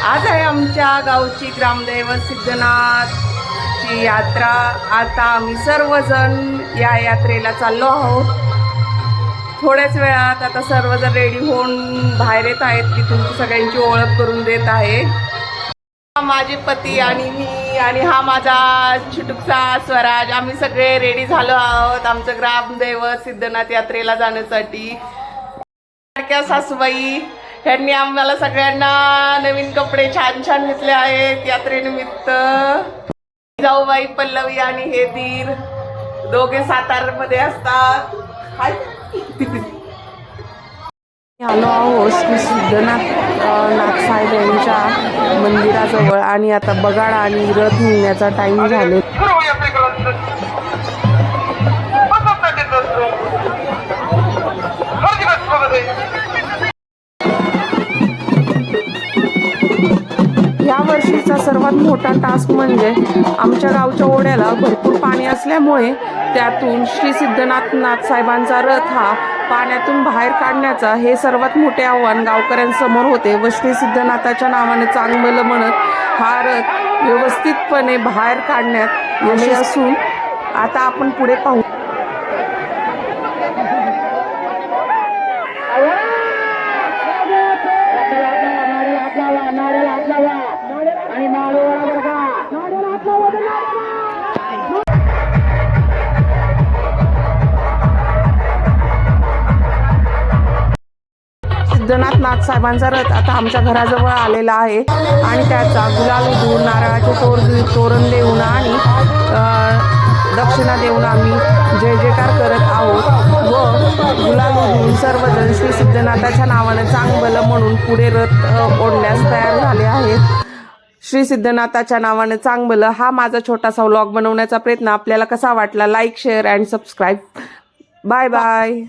आज आहे आमच्या गावची ग्रामदैवत सिद्धनाथची यात्रा। आता आम्ही सर्वजण या यात्रेला चाललो आहोत। थोड्याच वेळात आता सर्वजण रेडी होऊन बाहेर येत आहेत। मी तुमची सगळ्यांची ओळख करून देत आहे। माझे पती आणि मी आणि हा माझा छुटुकसा स्वराज, आम्ही सगळे रेडी झालो आहोत आमचं ग्रामदैवत सिद्धनाथ यात्रेला जाण्यासाठी। लाडक्या सासूबाई यांनी आम्हाला सगळ्यांना नवीन कपडे छान छान घेतले आहेत यात्रेनिमित्त। जाऊबाई पल्लवी आणि हे दीर दोघे सातारमध्ये असतात। आलो आहोत श्री सिद्धनाथ नाथसाहेब यांच्या मंदिराजवळ आणि आता बगाड आणि रथ निघण्याचा टाइम झाले। या वर्षीचा सर्वात मोठा टास्क म्हणजे आमच्या गावच्या ओढ्याला भरपूर पाणी असल्यामुळे त्यातून श्री सिद्धनाथ नाथसाहेबांचा रथ हा पाण्यातून बाहेर काढण्याचा हे सर्वात मोठे आव्हान गावकऱ्यांसमोर होते व श्री सिद्धनाथाच्या नावाने चांगलं म्हणत हा रथ व्यवस्थितपणे बाहेर काढण्यात यश असून आता आपण पुढे पाहू। सिद्धनाथ नाथसाहेबांचा रथ आता आमच्या घराजवळ आलेला आहे आणि त्याचा गुलाल उधळून नारळाचे तोरण देऊन आणि दक्षिणा देऊन आम्ही जय जयकार करत आहोत व गुलाल उधळून सर्वजण श्री सिद्धनाथाच्या नावाने चांगलं म्हणून पुढे रथ ओढण्यास तयार झाले आहेत। श्री सिद्धनाथाच्या नावाने चांगलं हा माझा छोटासा व्लॉग बनवण्याचा प्रयत्न आपल्याला कसा वाटला, like share and subscribe. Bye bye.